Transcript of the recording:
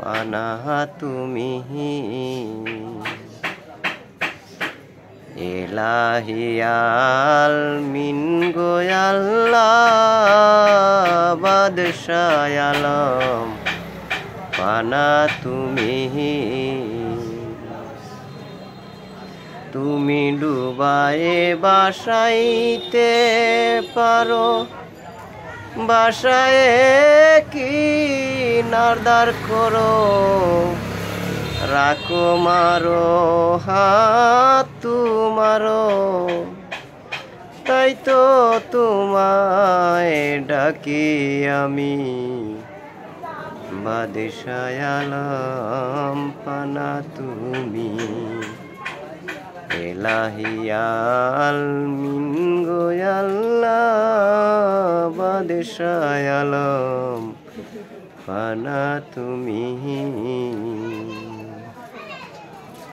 পানা তুমি ইলাহি আলমিন গো আল্লাহ বাদশাহ আলম পানা তুমি তুমি ডুবায়ে বাসাইতে পারো বাসায় কি নারদার করো রাখো মারো হাত তুমারো তাই তো তোমায় ডাকি আমি বাদশাহ আলম পানা তুমি ইলাহি আলমিন গো আল্লাহ বাদশাহ আলম পানা তুমি